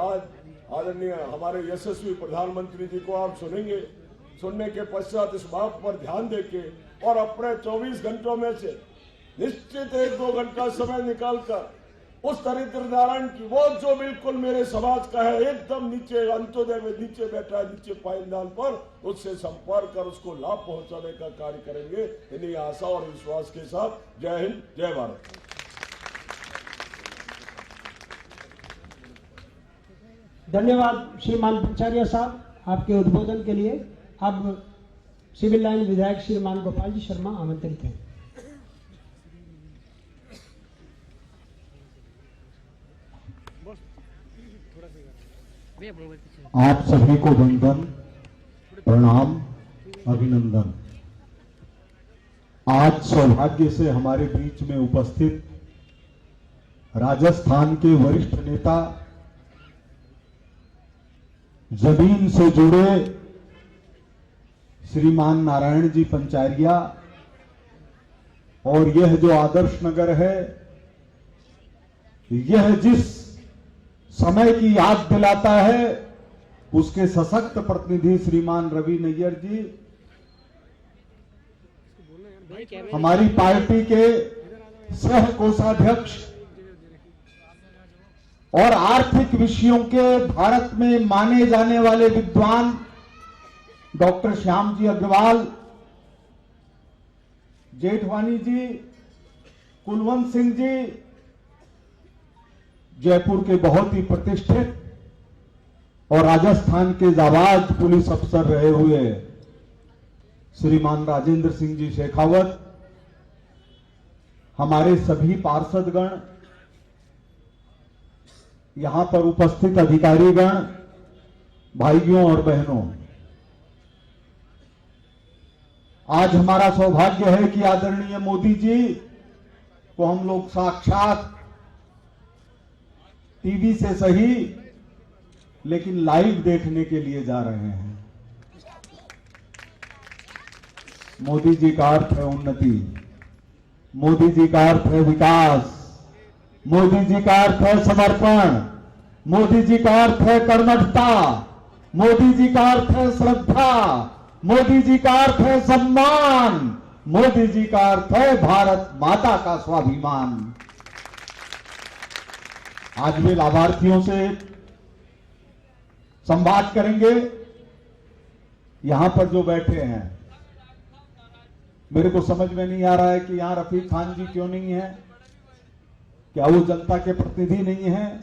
आज आदरणीय हमारे यशस्वी प्रधानमंत्री जी को आप सुनेंगे। सुनने के पश्चात इस बात पर ध्यान देके और अपने 24 घंटों में से निश्चित 1-2 घंटा समय निकालकर उस दरिद्र नारायण की वो जो बिल्कुल मेरे समाज का है, एकदम नीचे अंत्योदय में नीचे बैठा है, नीचे पायदान पर, उससे संपर्क कर उसको लाभ पहुंचाने का कार्य करेंगे। इन्हीं आशा और विश्वास के साथ जय हिंद, जय भारत। धन्यवाद श्रीमान भट्टाचार्य साहब आपके उद्बोधन के लिए। अब सिविल लाइन विधायक श्रीमान गोपाल जी शर्मा आमंत्रित हैं। आप सभी को वंदन, प्रणाम, अभिनंदन। आज सौभाग्य से हमारे बीच में उपस्थित राजस्थान के वरिष्ठ नेता, जमीन से जुड़े श्रीमान नारायण जी पंचारिया, और यह जो आदर्श नगर है, यह जिस समय की याद दिलाता है, उसके सशक्त प्रतिनिधि श्रीमान रवि नैयर जी, हमारी पार्टी के सह कोषाध्यक्ष और आर्थिक विषयों के भारत में माने जाने वाले विद्वान डॉक्टर श्याम जी अग्रवाल, जेठवानी जी, कुलवंत सिंह जी, जयपुर के बहुत ही प्रतिष्ठित और राजस्थान के जाबाज पुलिस अफसर रहे हुए श्रीमान राजेंद्र सिंह जी शेखावत, हमारे सभी पार्षदगण, यहां पर उपस्थित अधिकारीगण, भाइयों और बहनों, आज हमारा सौभाग्य है कि आदरणीय मोदी जी को हम लोग साक्षात टीवी से सही लेकिन लाइव देखने के लिए जा रहे हैं। मोदी जी का अर्थ है उन्नति, मोदी जी का अर्थ है विकास, मोदी जी का अर्थ है समर्पण, मोदी जी का अर्थ है कर्मठता, मोदी जी का अर्थ है श्रद्धा, मोदी जी का अर्थ है सम्मान, मोदी जी का अर्थ है भारत माता का स्वाभिमान। आज वे लाभार्थियों से संवाद करेंगे। यहां पर जो बैठे हैं, मेरे को समझ में नहीं आ रहा है कि यहां रफीक खान जी क्यों नहीं है। क्या वो जनता के प्रतिनिधि नहीं है,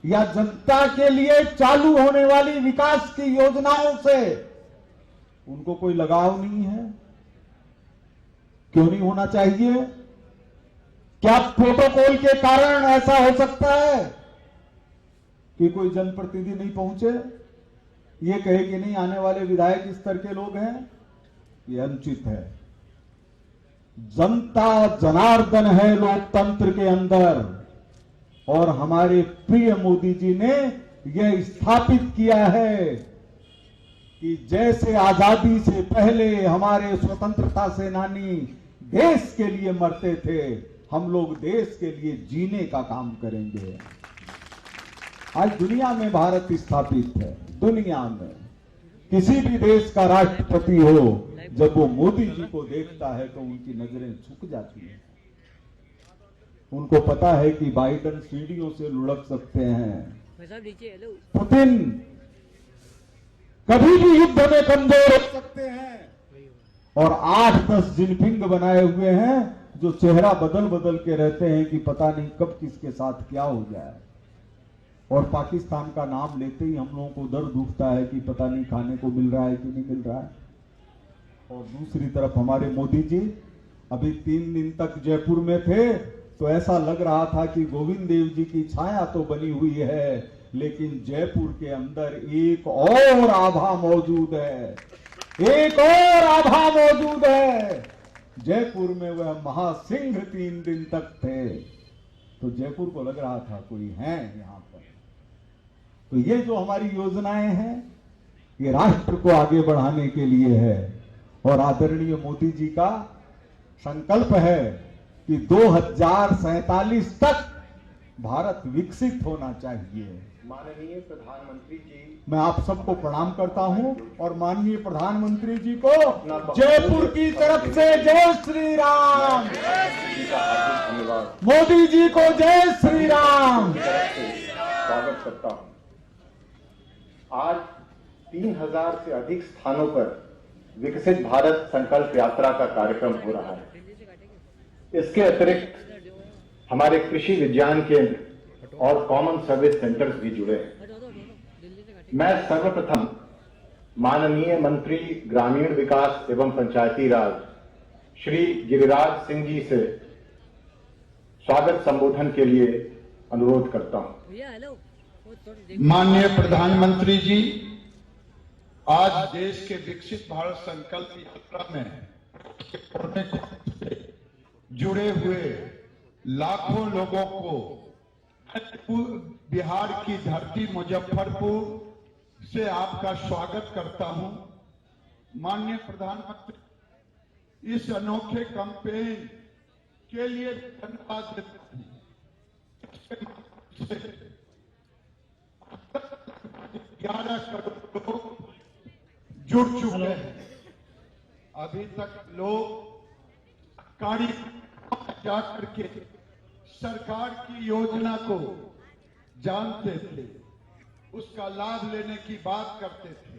या जनता के लिए चालू होने वाली विकास की योजनाओं से उनको कोई लगाव नहीं है? क्यों नहीं होना चाहिए? क्या प्रोटोकॉल के कारण ऐसा हो सकता है कि कोई जनप्रतिनिधि नहीं पहुंचे, ये कहे कि नहीं आने वाले विधायक इस तरह के लोग हैं? ये अनुचित है। जनता जनार्दन है लोकतंत्र के अंदर, और हमारे प्रिय मोदी जी ने यह स्थापित किया है कि जैसे आजादी से पहले हमारे स्वतंत्रता सेनानी देश के लिए मरते थे, हम लोग देश के लिए जीने का काम करेंगे। आज दुनिया में भारत स्थापित है। दुनिया में किसी भी देश का राष्ट्रपति हो, जब वो मोदी जी को देखता है तो उनकी नजरें झुक जाती हैं। उनको पता है कि बाइडेन सीढ़ियों से लुढ़क सकते हैं, पुतिन कभी भी युद्ध में कमजोर हो सकते हैं, और 8-10 जिनपिंग बनाए हुए हैं जो चेहरा बदल बदल के रहते हैं कि पता नहीं कब किसके साथ क्या हो जाए। और पाकिस्तान का नाम लेते ही हम लोगों को दर्द उठता है कि पता नहीं खाने को मिल रहा है कि नहीं मिल रहा है। और दूसरी तरफ हमारे मोदी जी अभी 3 दिन तक जयपुर में थे, तो ऐसा लग रहा था कि गोविंद देव जी की छाया तो बनी हुई है, लेकिन जयपुर के अंदर एक और आभा मौजूद है, एक और आभा मौजूद है। जयपुर में वह महासिंह 3 दिन तक थे, तो जयपुर को लग रहा था कोई है यहां पर। तो ये जो हमारी योजनाएं हैं, ये राष्ट्र को आगे बढ़ाने के लिए है, और आदरणीय मोदी जी का संकल्प है कि 2047 तक भारत विकसित होना चाहिए। माननीय प्रधानमंत्री जी, मैं आप सबको प्रणाम करता हूं और माननीय प्रधानमंत्री जी को जयपुर की तरफ से जय श्री राम, जी का हार्दिक धन्यवाद मोदी जी को जय श्री राम। की तरफ से स्वागत करता हूं। आज 3000 से अधिक स्थानों पर विकसित भारत संकल्प यात्रा का कार्यक्रम हो रहा है। इसके अतिरिक्त हमारे कृषि विज्ञान केंद्र और कॉमन सर्विस सेंटर्स भी जुड़े हैं। मैं सर्वप्रथम माननीय मंत्री ग्रामीण विकास एवं पंचायती राज श्री गिरिराज सिंह जी से स्वागत संबोधन के लिए अनुरोध करता हूं। माननीय प्रधानमंत्री जी, आज देश के विकसित भारत संकल्प यात्रा में जुड़े हुए लाखों लोगों को बिहार की धरती मुजफ्फरपुर से आपका स्वागत करता हूं। माननीय प्रधानमंत्री, इस अनोखे कैंपेन के लिए धन्यवाद देते हैं। 11 करोड़ लोग जुड़ चुके हैं। अभी तक लोग सरकारी जाकर के सरकार की योजना को जानते थे, उसका लाभ लेने की बात करते थे,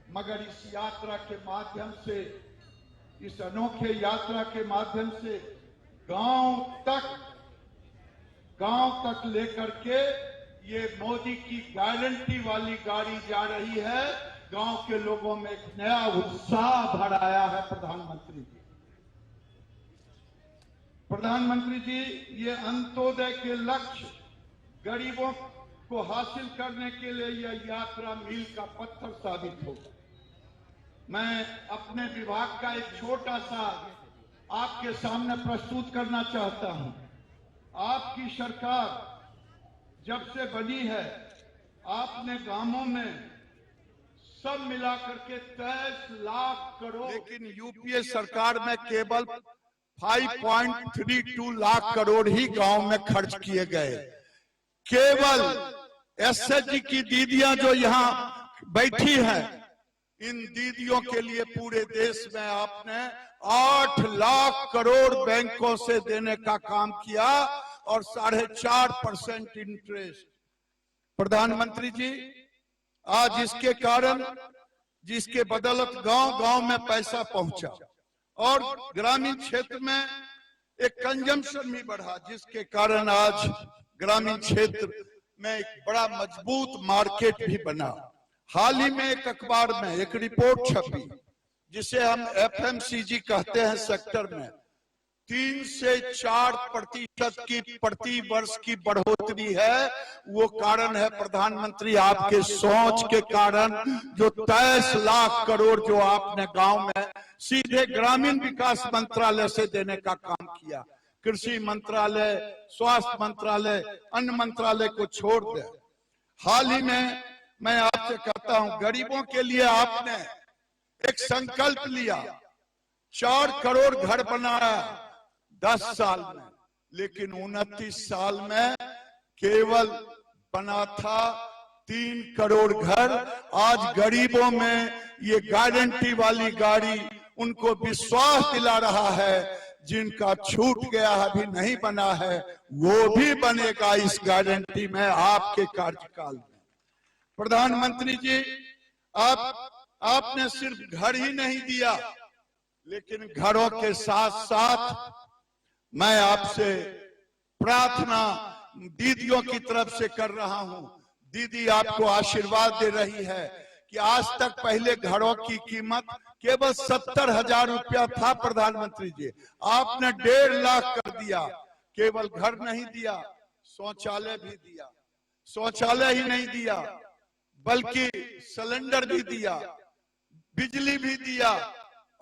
मगर इस यात्रा के माध्यम से, इस अनोखे यात्रा के माध्यम से गांव तक लेकर के ये मोदी की गारंटी वाली गाड़ी जा रही है। गांव के लोगों में एक नया उत्साह भर आया है। प्रधानमंत्री जी, ये अंत्योदय के लक्ष्य गरीबों को हासिल करने के लिए यह यात्रा मील का पत्थर साबित होगा। मैं अपने विभाग का एक छोटा सा आपके सामने प्रस्तुत करना चाहता हूं। आपकी सरकार जब से बनी है, आपने गांवों में सब मिलाकर के 23 लाख करोड़, लेकिन यूपीए सरकार में केवल 5.32 लाख करोड़ ही गांव में खर्च किए गए। केवल एसएचजी की दीदियां जो यहाँ बैठी हैं, इन दीदियों के लिए पूरे देश में आपने 8 लाख करोड़ बैंकों से देने का काम किया और 4.5% इंटरेस्ट। प्रधानमंत्री जी, आज इसके कारण, जिसके बदौलत गांव में पैसा पहुंचा और ग्रामीण क्षेत्र में एक कंजम्पशन भी बढ़ा, जिसके कारण आज ग्रामीण क्षेत्र में एक बड़ा मजबूत मार्केट भी बना। हाल ही में एक अखबार में एक रिपोर्ट छपी, जिसे हम एफएमसीजी कहते हैं, सेक्टर में 3 से 4% की प्रति वर्ष की बढ़ोतरी है। वो कारण है प्रधानमंत्री आपके सोच के कारण, जो 23 लाख करोड़ जो आपने गांव में सीधे ग्रामीण विकास मंत्रालय से देने का काम किया। कृषि मंत्रालय, स्वास्थ्य मंत्रालय, अन्य मंत्रालय को छोड़ दे। हाल ही में मैं आपसे कहता हूं, गरीबों के लिए आपने एक संकल्प लिया, 4 करोड़ घर बनाया 10 साल में, लेकिन 29 साल में केवल बना था 3 करोड़ घर। आज गरीबों में ये गारंटी वाली गाड़ी उनको विश्वास दिला रहा है। जिनका छूट गया अभी नहीं बना है, वो भी बनेगा इस गारंटी में आपके कार्यकाल में। प्रधानमंत्री जी, आपने सिर्फ घर ही नहीं दिया, लेकिन घरों के साथ साथ मैं आपसे प्रार्थना दीदियों की तरफ से कर रहा हूं। दीदी आपको आशीर्वाद दे रही है कि आज तक पहले घरों की कीमत केवल 70,000 रुपया था। प्रधानमंत्री जी, आपने 1.5 लाख कर दिया। केवल घर नहीं दिया, शौचालय भी दिया। शौचालय ही नहीं दिया, बल्कि सिलेंडर भी दिया, बिजली भी दिया,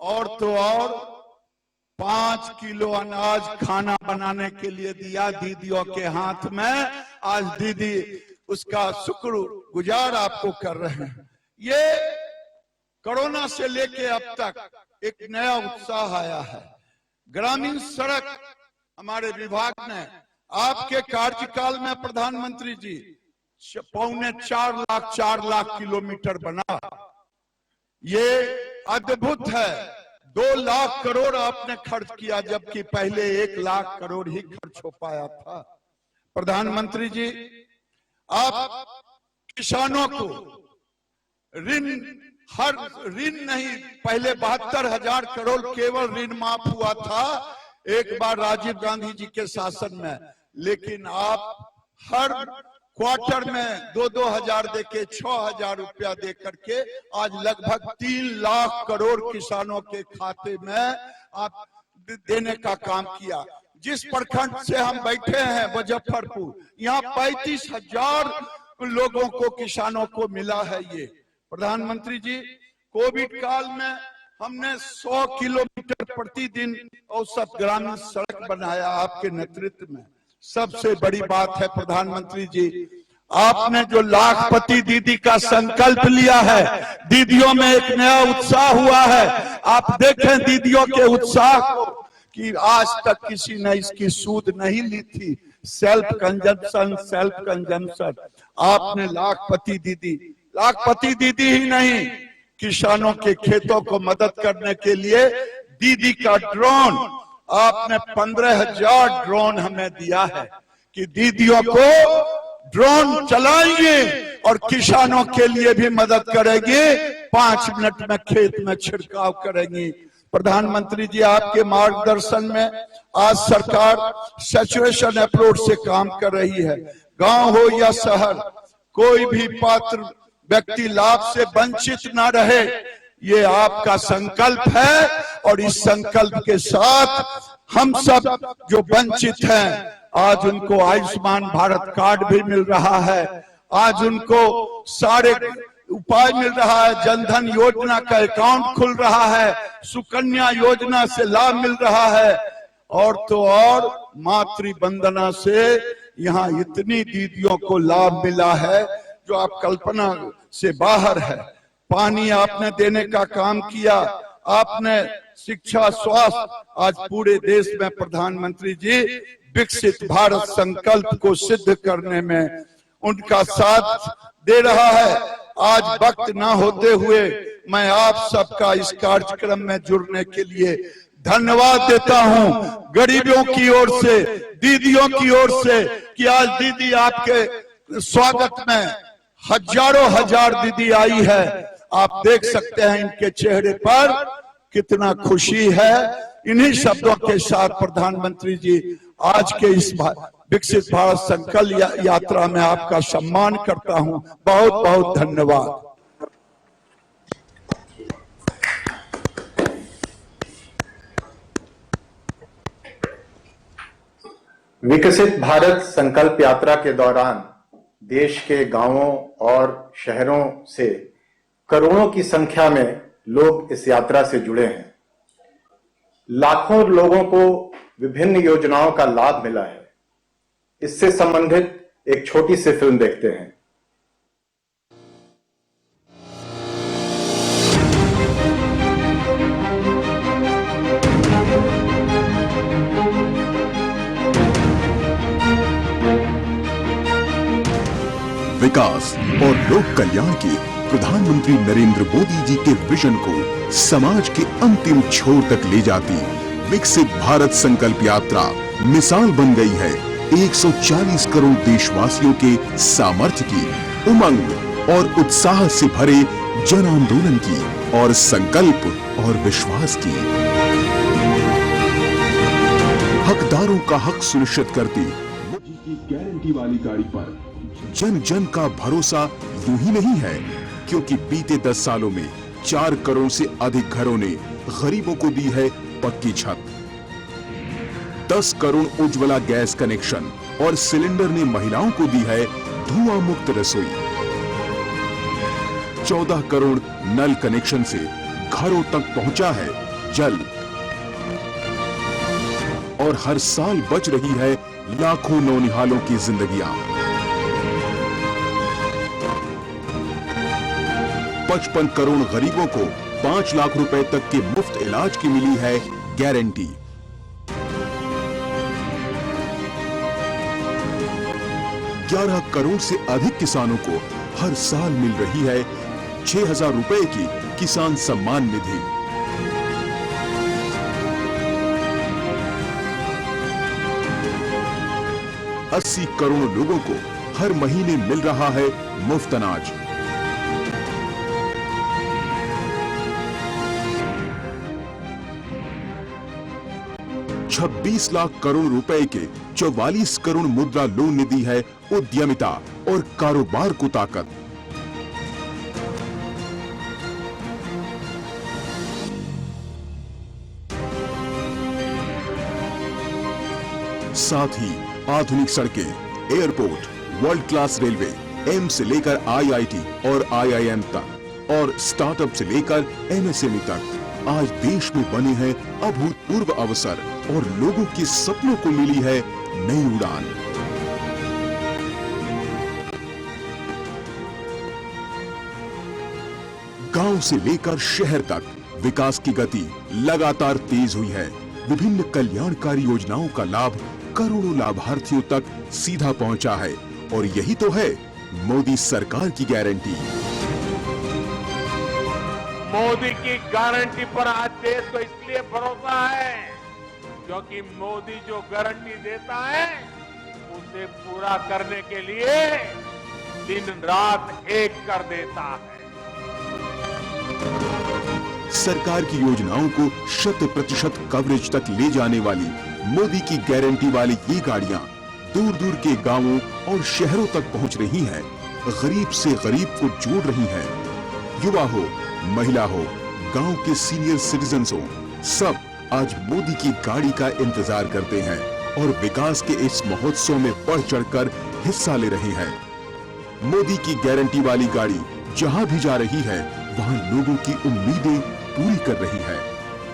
और तो और 5 किलो अनाज खाना बनाने के लिए दिया दीदियों के हाथ में। आज दीदी उसका शुक्रगुजार आपको कर रहे हैं। ये कोरोना से लेके अब तक एक नया उत्साह आया है। ग्रामीण सड़क हमारे विभाग ने आपके कार्यकाल में प्रधानमंत्री जी 4.25 लाख किलोमीटर बना। ये अद्भुत है। 2 लाख करोड़ आपने खर्च किया, जबकि पहले 1 लाख करोड़ ही खर्च हो पाया था। प्रधानमंत्री जी, आप किसानों को ऋण नहीं, पहले 72,000 करोड़ केवल ऋण माफ हुआ था एक बार राजीव गांधी जी के शासन में, लेकिन आप हर क्वार्टर में 2-2 हजार देके 6,000 रुपया दे करके आज लगभग 3 लाख करोड़ किसानों के खाते में आप देने का काम किया। जिस प्रखंड से हम बैठे हैं मुजफ्फरपुर, यहाँ 35,000 लोगों को, किसानों को मिला है ये। प्रधानमंत्री जी, कोविड काल में हमने 100 किलोमीटर प्रतिदिन औसत ग्रामीण सड़क बनाया आपके नेतृत्व में। सबसे बड़ी बात है प्रधानमंत्री जी, आपने जो लाखपति दीदी का संकल्प लिया है, दीदियों में एक नया उत्साह हुआ है। आप देखें दीदियों के उत्साह को कि आज तक किसी ने इसकी सूद नहीं ली थी। Self consumption. आपने लाखपति दीदी ही नहीं, किसानों के खेतों को मदद करने के लिए दीदी का ड्रोन, आपने 15,000 ड्रोन हमें दिया है कि दीदियों को ड्रोन चलाएंगे और किसानों के लिए भी मदद करेंगे, 5 मिनट में खेत में छिड़काव करेंगी। प्रधानमंत्री जी, आपके मार्गदर्शन में आज सरकार सैचुरेशन अप्रोच से काम कर रही है। गांव हो या शहर, कोई भी पात्र व्यक्ति लाभ से वंचित ना रहे, ये आपका संकल्प है। और इस संकल्प के साथ हम सब जो वंचित हैं, आज उनको आयुष्मान भारत कार्ड भी मिल रहा है, आज उनको सारे उपाय मिल रहा है, जनधन योजना का अकाउंट खुल रहा है, सुकन्या योजना से लाभ मिल रहा है, और तो और मातृ वंदना से यहाँ इतनी दीदियों को लाभ मिला है जो आप कल्पना से बाहर है। पानी आपने देने का काम किया, आपने शिक्षा, स्वास्थ्य, आज पूरे देश में प्रधानमंत्री जी विकसित भारत संकल्प को सिद्ध करने में उनका साथ दे रहा है। आज वक्त ना होते हुए मैं आप सबका इस कार्यक्रम में जुड़ने के लिए धन्यवाद देता हूं, गरीबों की ओर से, दीदियों की ओर से, कि आज दीदी आपके स्वागत में हजारों हजार दीदी आई है। आप देख सकते हैं इनके चेहरे पर कितना खुशी है। इन्हीं शब्दों के साथ प्रधानमंत्री जी, आज के इस विकसित भारत संकल्प यात्रा में आपका सम्मान करता हूं। बहुत बहुत धन्यवाद। विकसित भारत संकल्प यात्रा के दौरान देश के गांवों और शहरों से करोड़ों की संख्या में लोग इस यात्रा से जुड़े हैं। लाखों लोगों को विभिन्न योजनाओं का लाभ मिला है। इससे संबंधित एक छोटी सी फिल्म देखते हैं। विकास और लोक कल्याण की प्रधानमंत्री नरेंद्र मोदी जी के विजन को समाज के अंतिम छोर तक ले जाती विकसित भारत संकल्प यात्रा मिसाल बन गई है 140 करोड़ देशवासियों के सामर्थ्य की, उमंग और उत्साह से भरे जन आंदोलन की और संकल्प और विश्वास की। हकदारों का हक सुनिश्चित करती मोदी की गारंटी वाली गाड़ी पर जन जन का भरोसा यूं ही नहीं है, क्योंकि बीते 10 सालों में 4 करोड़ से अधिक घरों ने गरीबों को दी है पक्की छत। 10 करोड़ उज्ज्वला गैस कनेक्शन और सिलेंडर ने महिलाओं को दी है धुआं मुक्त रसोई। 14 करोड़ नल कनेक्शन से घरों तक पहुंचा है जल। और हर साल बच रही है लाखों नौनिहालों की जिंदगियां। 55 करोड़ गरीबों को 5 लाख रुपए तक के मुफ्त इलाज की मिली है गारंटी। 11 करोड़ से अधिक किसानों को हर साल मिल रही है 6,000 रुपए की किसान सम्मान निधि। अस्सी करोड़ लोगों को हर महीने मिल रहा है मुफ्त अनाज। $26 लाख करोड़ रुपए के 44 करोड़ मुद्रा लोन निधि है उद्यमिता और कारोबार को ताकत। साथ ही आधुनिक सड़कें, airport, world class railway, AIIMS से लेकर आईआईटी और आईआईएम तक और स्टार्टअप से लेकर एमएसएमई तक आज देश में बने हैं अभूतपूर्व अवसर और लोगों के सपनों को मिली है नई उड़ान। गांव से लेकर शहर तक विकास की गति लगातार तेज हुई है। विभिन्न कल्याणकारी योजनाओं का लाभ करोड़ों लाभार्थियों तक सीधा पहुंचा है और यही तो है मोदी सरकार की गारंटी। मोदी की गारंटी पर आज देश को इसलिए भरोसा है क्योंकि मोदी जो गारंटी देता है उसे पूरा करने के लिए दिन रात एक कर देता है। सरकार की योजनाओं को 100% कवरेज तक ले जाने वाली मोदी की गारंटी वाली ये गाड़ियां दूर दूर के गांवों और शहरों तक पहुंच रही हैं, गरीब से गरीब को जोड़ रही हैं। युवा हो, महिला हो, गांव के सीनियर सिटीजन्स हो, सब आज मोदी की गाड़ी का इंतजार करते हैं और विकास के इस महोत्सव में बढ़ चढ़कर हिस्सा ले रहे हैं। मोदी की गारंटी वाली गाड़ी जहां भी जा रही है वहां लोगों की उम्मीदें पूरी कर रही है।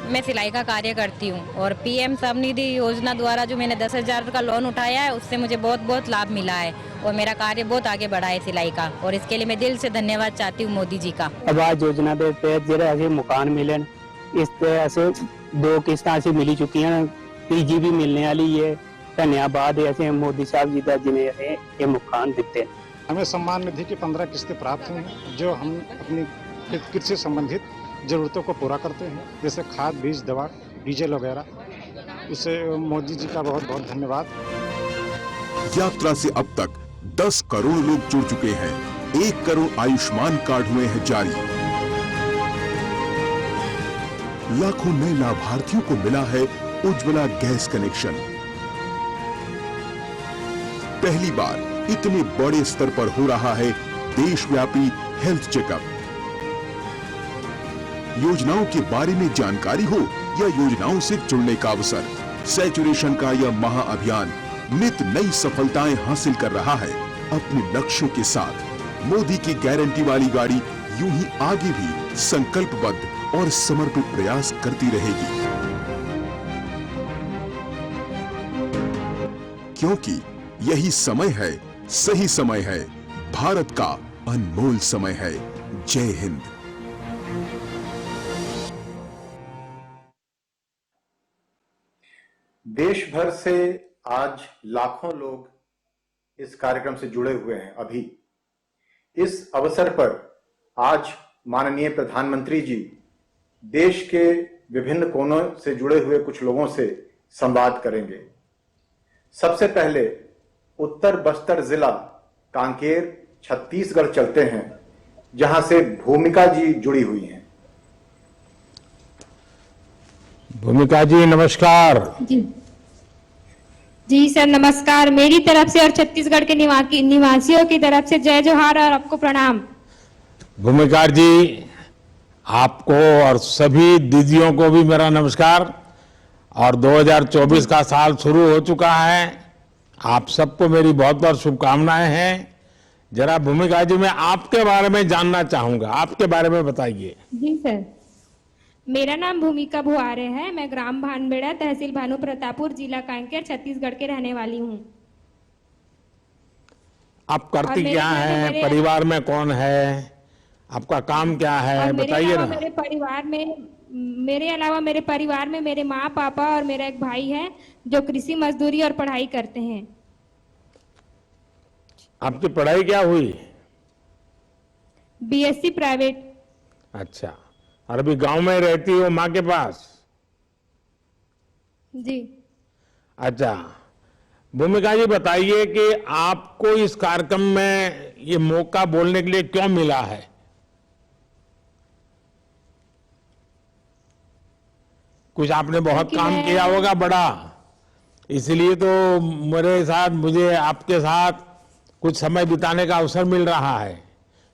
मैं सिलाई का कार्य करती हूँ और पीएम स्वनिधि योजना द्वारा जो मैंने 10,000 का लोन उठाया है उससे मुझे बहुत बहुत लाभ मिला है और मेरा कार्य बहुत आगे बढ़ा है सिलाई का और इसके लिए मैं दिल से धन्यवाद चाहती हूँ मोदी जी का। आवास योजना के तहत जेह्ड़े असें मकान मिले इस असें 2 किस्तां असें मिली चुकी हैं, तीजी भी मिलने वाली है। धन्यवाद है असें मोदी साहब जी का जिन्हें असें ये मकान दिते। हमें सम्मान निधि की 15 किस्तें प्राप्त हुई हैं जो हम अपनी कृषि संबंधित जरूरतों को पूरा करते हैं, जैसे खाद, बीज, दवा, डीजल वगैरह। उससे मोदी जी का बहुत बहुत धन्यवाद। यात्रा से अब तक 10 करोड़ लोग जुड़ चुके हैं, 1 करोड़ आयुष्मान कार्ड हुए हैं जारी। लाखों नए लाभार्थियों को मिला है उज्ज्वला गैस कनेक्शन। पहली बार इतने बड़े स्तर पर हो रहा है देशव्यापी हेल्थ चेकअप। योजनाओं के बारे में जानकारी हो या योजनाओं से जुड़ने का अवसर, सैचुरेशन का यह महाअभियान नित नई सफलताएं हासिल कर रहा है। अपने लक्ष्यों के साथ मोदी की गारंटी वाली गाड़ी यूं ही आगे भी संकल्पबद्ध और समर्पित प्रयास करती रहेगी, क्योंकि यही समय है, सही समय है, भारत का अनमोल समय है। जय हिंद। देश भर से आज लाखों लोग इस कार्यक्रम से जुड़े हुए हैं। अभी इस अवसर पर आज माननीय प्रधानमंत्री जी देश के विभिन्न कोनों से जुड़े हुए कुछ लोगों से संवाद करेंगे। सबसे पहले उत्तर बस्तर जिला कांकेर छत्तीसगढ़ चलते हैं, जहां से भूमिका जी जुड़ी हुई हैं। भूमिका जी नमस्कार। जी सर नमस्कार। मेरी तरफ से और छत्तीसगढ़ के निवासियों की तरफ से जय जोहार और आपको प्रणाम। भूमिका जी आपको और सभी दीदियों को भी मेरा नमस्कार। और 2024 का साल शुरू हो चुका है, आप सबको मेरी बहुत बहुत शुभकामनाएं हैं। जरा भूमिका जी मैं आपके बारे में जानना चाहूंगा, आपके बारे में बताइए। जी सर, मेरा नाम भूमिका भुआरे है। मैं ग्राम भानबेड़ा, तहसील भानु प्रतापपुर, जिला कांकेर, छत्तीसगढ़ के रहने वाली हूँ। आप करती क्या है, परिवार में कौन है, आपका काम क्या है, बताइए ना। मेरे परिवार में मेरे परिवार में मेरे माँ, पापा और मेरा एक भाई है जो कृषि मजदूरी और पढ़ाई करते हैं। आपकी पढ़ाई क्या हुई? BSc private. अच्छा, और अभी गांव में रहती हो माँ के पास? जी। अच्छा, भूमिका जी बताइए कि आपको इस कार्यक्रम में ये मौका बोलने के लिए क्यों मिला है? कुछ आपने बहुत काम किया होगा बड़ा, इसलिए तो मेरे साथ, मुझे आपके साथ कुछ समय बिताने का अवसर मिल रहा है।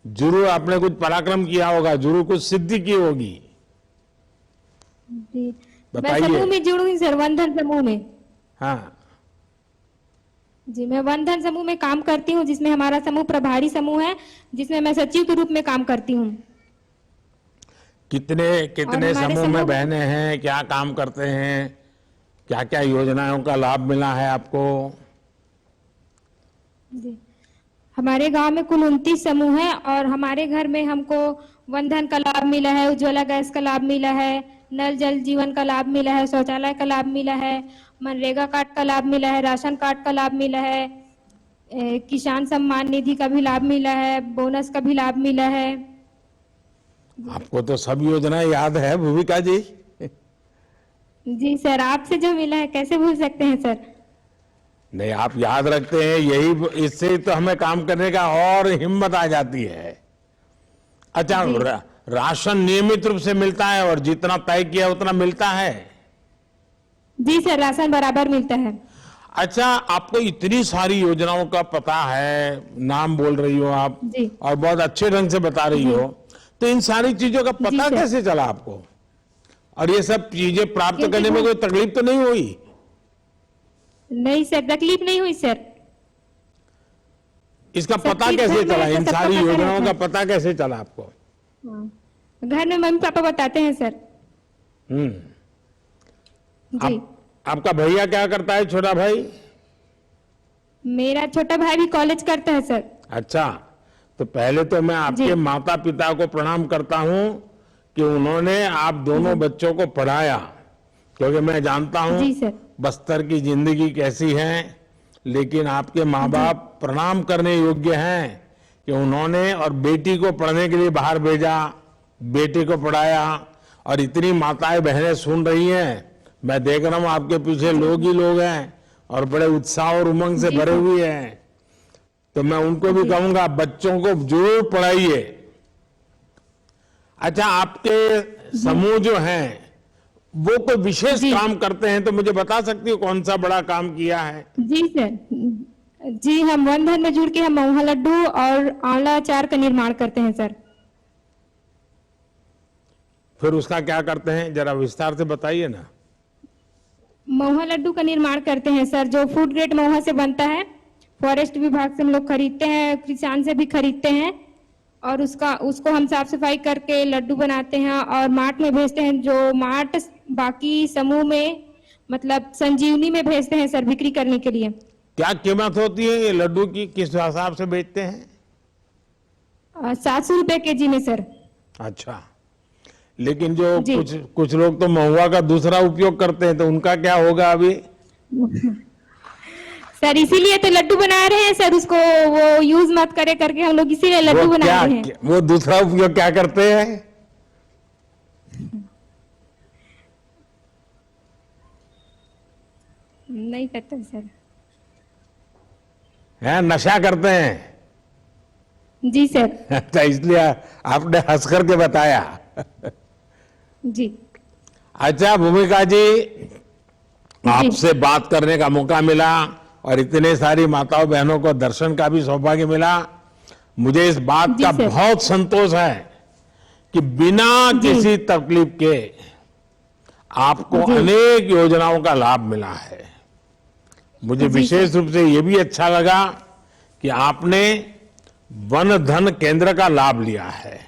जरूर आपने कुछ पराक्रम किया होगा, जरूर कुछ सिद्धि की होगी। जी, मैं बताइए। समूह में जुड़ी सर, वनधन समूह में। हाँ, जी, मैं वनधन समूह में काम करती हूँ, जिसमें हमारा समूह प्रभारी समूह है, जिसमें मैं सचिव के रूप में काम करती हूँ। कितने कितने समूह में बहने हैं, क्या काम करते हैं, क्या क्या योजनाओं का लाभ मिला है आपको? जी, हमारे गांव में कुल 29 समूह हैं और हमारे घर में हमको वनधन का लाभ मिला है, उज्ज्वला गैस का लाभ मिला है, नल जल जीवन का लाभ मिला है, शौचालय का लाभ मिला है, मनरेगा कार्ड का लाभ मिला है, राशन कार्ड का लाभ मिला है, किसान सम्मान निधि का भी लाभ मिला है, बोनस का भी लाभ मिला है। आपको तो सब योजनाएं याद है भूमिका जी। जी सर, आपसे जो मिला है कैसे भूल सकते हैं सर। नहीं, आप याद रखते हैं, यही, इससे तो हमें काम करने का और हिम्मत आ जाती है। अच्छा, राशन नियमित रूप से मिलता है और जितना तय किया उतना मिलता है? जी सर, राशन बराबर मिलता है। अच्छा, आपको इतनी सारी योजनाओं का पता है, नाम बोल रही हो आप जी। और बहुत अच्छे ढंग से बता रही हो, तो इन सारी चीजों का पता कैसे चला आपको? और ये सब चीजें प्राप्त करने में कोई तकलीफ तो नहीं हुई? नहीं सर, तकलीफ नहीं हुई सर। इसका पता कैसे चला, इन सारी योजनाओं का पता कैसे चला आपको? घर में मम्मी पापा बताते हैं सर। जी। आपका भैया क्या करता है, छोटा भाई? मेरा छोटा भाई भी कॉलेज करता है सर। अच्छा, तो पहले तो मैं आपके माता पिता को प्रणाम करता हूं कि उन्होंने आप दोनों बच्चों को पढ़ाया, क्योंकि मैं जानता हूं बस्तर की जिंदगी कैसी है, लेकिन आपके माँ बाप प्रणाम करने योग्य हैं कि उन्होंने और बेटी को पढ़ने के लिए बाहर भेजा, बेटे को पढ़ाया, और इतनी माताएं बहनें सुन रही हैं। मैं देख रहा हूं आपके पीछे लोग ही लोग हैं और बड़े उत्साह और उमंग से भरे हुए हैं, तो मैं उनको भी कहूंगा बच्चों को जरूर पढ़ाइए। अच्छा, आपके समूह जो हैं वो कोई विशेष काम करते हैं तो मुझे बता सकती हो कौन सा बड़ा काम किया है? जी सर, जी हम वनधन में जुड़ के हम महुआ लड्डू और आंवला अचार का निर्माण करते हैं सर। फिर उसका क्या करते हैं, जरा विस्तार से बताइए ना। महुआ लड्डू का निर्माण करते हैं सर, जो फूड ग्रेड महुआ से बनता है। फॉरेस्ट विभाग से हम लोग खरीदते हैं, किसान से भी खरीदते हैं, और उसको हम साफ सफाई करके लड्डू बनाते हैं और मार्ट में भेजते हैं। जो मार्ट बाकी समूह में मतलब संजीवनी में भेजते हैं सर, बिक्री करने के लिए। क्या कीमत होती है ये लड्डू की, किस हिसाब से बेचते हैं? 700 रुपए केजी में सर। अच्छा, लेकिन जो कुछ लोग तो महुआ का दूसरा उपयोग करते हैं, तो उनका क्या होगा अभी? सर इसीलिए तो लड्डू बना रहे हैं सर, उसको वो यूज मत करे करके हम लोग इसीलिए लड्डू बना रहे हैं। वो दूसरा उपयोग क्या करते हैं? नहीं पता सर। है, नशा करते हैं? जी सर। अच्छा, इसलिए आपने हंस करके बताया। जी। अच्छा भूमिका जी, आपसे बात करने का मौका मिला और इतने सारी माताओं बहनों को दर्शन का भी सौभाग्य मिला। मुझे इस बात का बहुत संतोष है कि बिना किसी तकलीफ के आपको अनेक योजनाओं का लाभ मिला है। मुझे विशेष रूप से ये भी अच्छा लगा कि आपने वन धन केंद्र का लाभ लिया है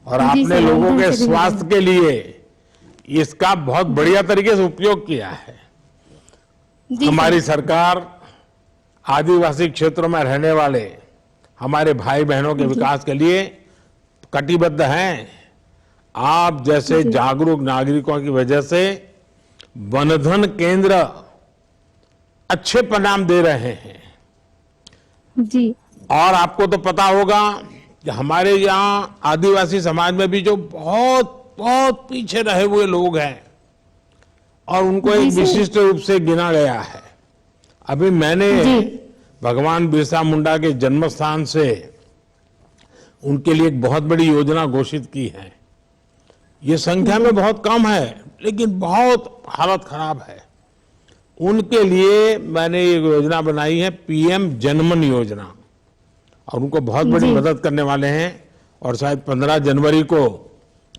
और आपने लोगों के स्वास्थ्य के लिए इसका बहुत बढ़िया तरीके से उपयोग किया है। हमारी सरकार आदिवासी क्षेत्रों में रहने वाले हमारे भाई बहनों के विकास के लिए कटिबद्ध हैं। आप जैसे जागरूक नागरिकों की वजह से वनधन केंद्र अच्छे परिणाम दे रहे हैं। जी और आपको तो पता होगा कि हमारे यहाँ आदिवासी समाज में भी जो बहुत बहुत पीछे रहे हुए लोग हैं और उनको एक विशिष्ट रूप से गिना गया है। अभी मैंने भगवान बिरसा मुंडा के जन्म स्थान से उनके लिए एक बहुत बड़ी योजना घोषित की है। ये संख्या में बहुत कम है लेकिन बहुत हालत खराब है। उनके लिए मैंने एक योजना बनाई है, पीएम जनमन योजना, और उनको बहुत बड़ी मदद करने वाले हैं। और शायद 15 जनवरी को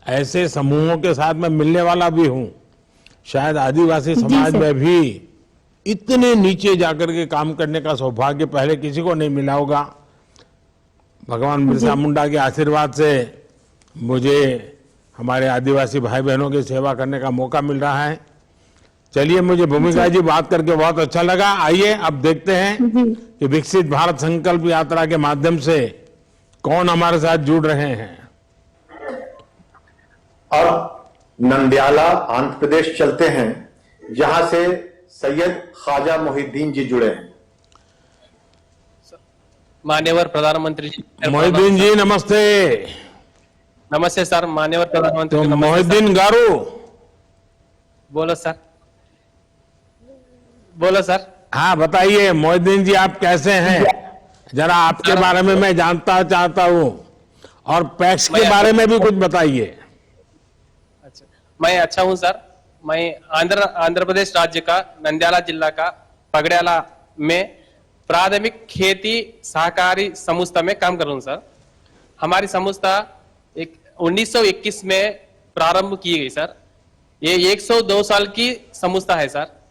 ऐसे समूहों के साथ मैं मिलने वाला भी हूं। शायद आदिवासी समाज में भी इतने नीचे जाकर के काम करने का सौभाग्य पहले किसी को नहीं मिला होगा। भगवान बिरसा मुंडा के आशीर्वाद से मुझे हमारे आदिवासी भाई बहनों की सेवा करने का मौका मिल रहा है। चलिए, मुझे भूमिका जी बात करके बहुत अच्छा लगा। आइए अब देखते हैं कि विकसित भारत संकल्प यात्रा के माध्यम से कौन हमारे साथ जुड़ रहे हैं। अब नंदयाला आंध्र प्रदेश चलते हैं, जहां से सैयद ख्वाजा मोहिद्दीन जी जुड़े हैं। मान्यवर प्रधानमंत्री जी। मोहिद्दीन जी नमस्ते। नमस्ते सर। मान्यवर प्रधानमंत्री तो जी, नमस्ते मोहिद्दीन गारू बोलो सर। बोलो सर। हाँ बताइए मोहिद्दीन जी, आप कैसे हैं? जरा आपके बारे में मैं जानता चाहता हूँ और पैक्स के बारे में भी कुछ बताइए। अच्छा, मैं अच्छा हूँ सर। मैं आंध्र प्रदेश राज्य का नंद्याला जिला का पगड़ियाला में प्राथमिक खेती सहकारी संस्था में काम कर रहा हूँ सर। हमारी संस्था 1921 में प्रारंभ की गई सर। ये 102 साल की संस्था है सर।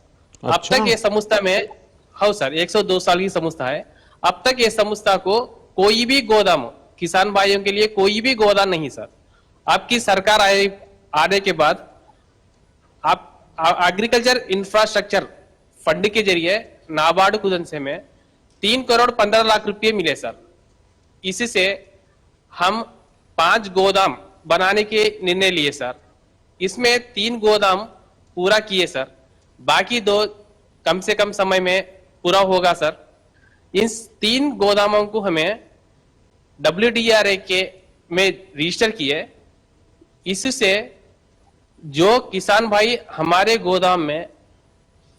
अब तक ये संस्था में, हाँ सर, 102 साल की संस्था है। अब तक ये संस्था को कोई भी गोदाम, किसान भाइयों के लिए कोई भी गोदाम नहीं सर। आपकी सरकार आने के बाद आप एग्रीकल्चर इंफ्रास्ट्रक्चर फंड के जरिए नाबार्ड कुदन से में 3 करोड़ 15 लाख रुपए मिले सर। इससे हम 5 गोदाम बनाने के निर्णय लिए सर। इसमें 3 गोदाम पूरा किए सर, बाकी 2 कम से कम समय में पूरा होगा सर। इन 3 गोदामों को हमें WDRA के में रजिस्टर किए। इससे जो किसान भाई हमारे गोदाम में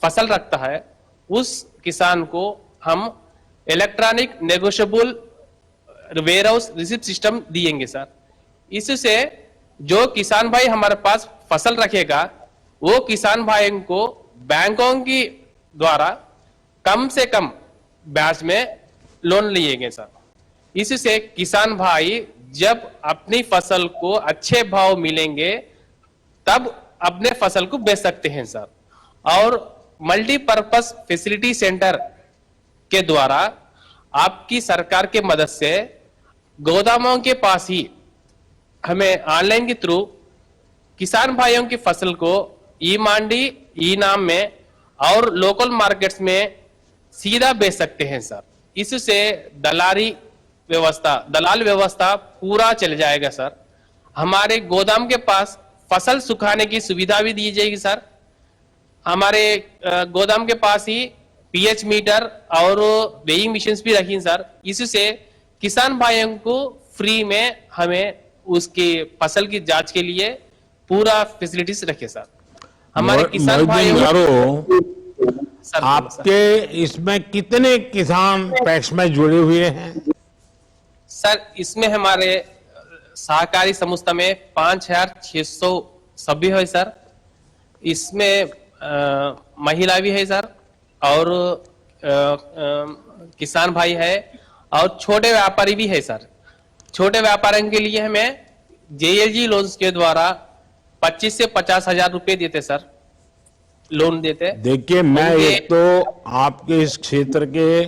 फसल रखता है उस किसान को हम electronic negotiable warehouse receipt system दिएंगे सर। इससे जो किसान भाई हमारे पास फसल रखेगा वो किसान भाई को बैंकों की द्वारा कम से कम ब्याज में लोन लिएंगे सर। इससे किसान भाई जब अपनी फसल को अच्छे भाव मिलेंगे तब अपने फसल को बेच सकते हैं सर। और मल्टीपर्पस फैसिलिटी सेंटर के द्वारा आपकी सरकार के मदद से गोदामों के पास ही हमें ऑनलाइन के थ्रू किसान भाइयों की फसल को ई मंडी, ई नाम में और लोकल मार्केट्स में सीधा बेच सकते हैं सर। इससे दलाल व्यवस्था पूरा चल जाएगा सर। हमारे गोदाम के पास फसल सुखाने की सुविधा भी दी जाएगी सर। हमारे गोदाम के पास ही पीएच मीटर और वेइंग मशीन्स भी रखी सर। इससे किसान भाइयों को फ्री में हमें उसकी फसल की जांच के लिए पूरा फैसिलिटीज रखे सर। हमारे किसान भाइयों आपके इसमें कितने किसान पैक्स में जुड़े हुए हैं सर? इसमें हमारे सहकारी संस्था में 5600 सभ्य है सर। इसमें महिला भी है सर और किसान भाई है और छोटे व्यापारी भी है सर। छोटे व्यापारियों के लिए हमें JLG लोन्स के द्वारा 25 से 50 हजार रुपए देते सर, लोन देते। देखिए, मैं एक तो आपके इस क्षेत्र के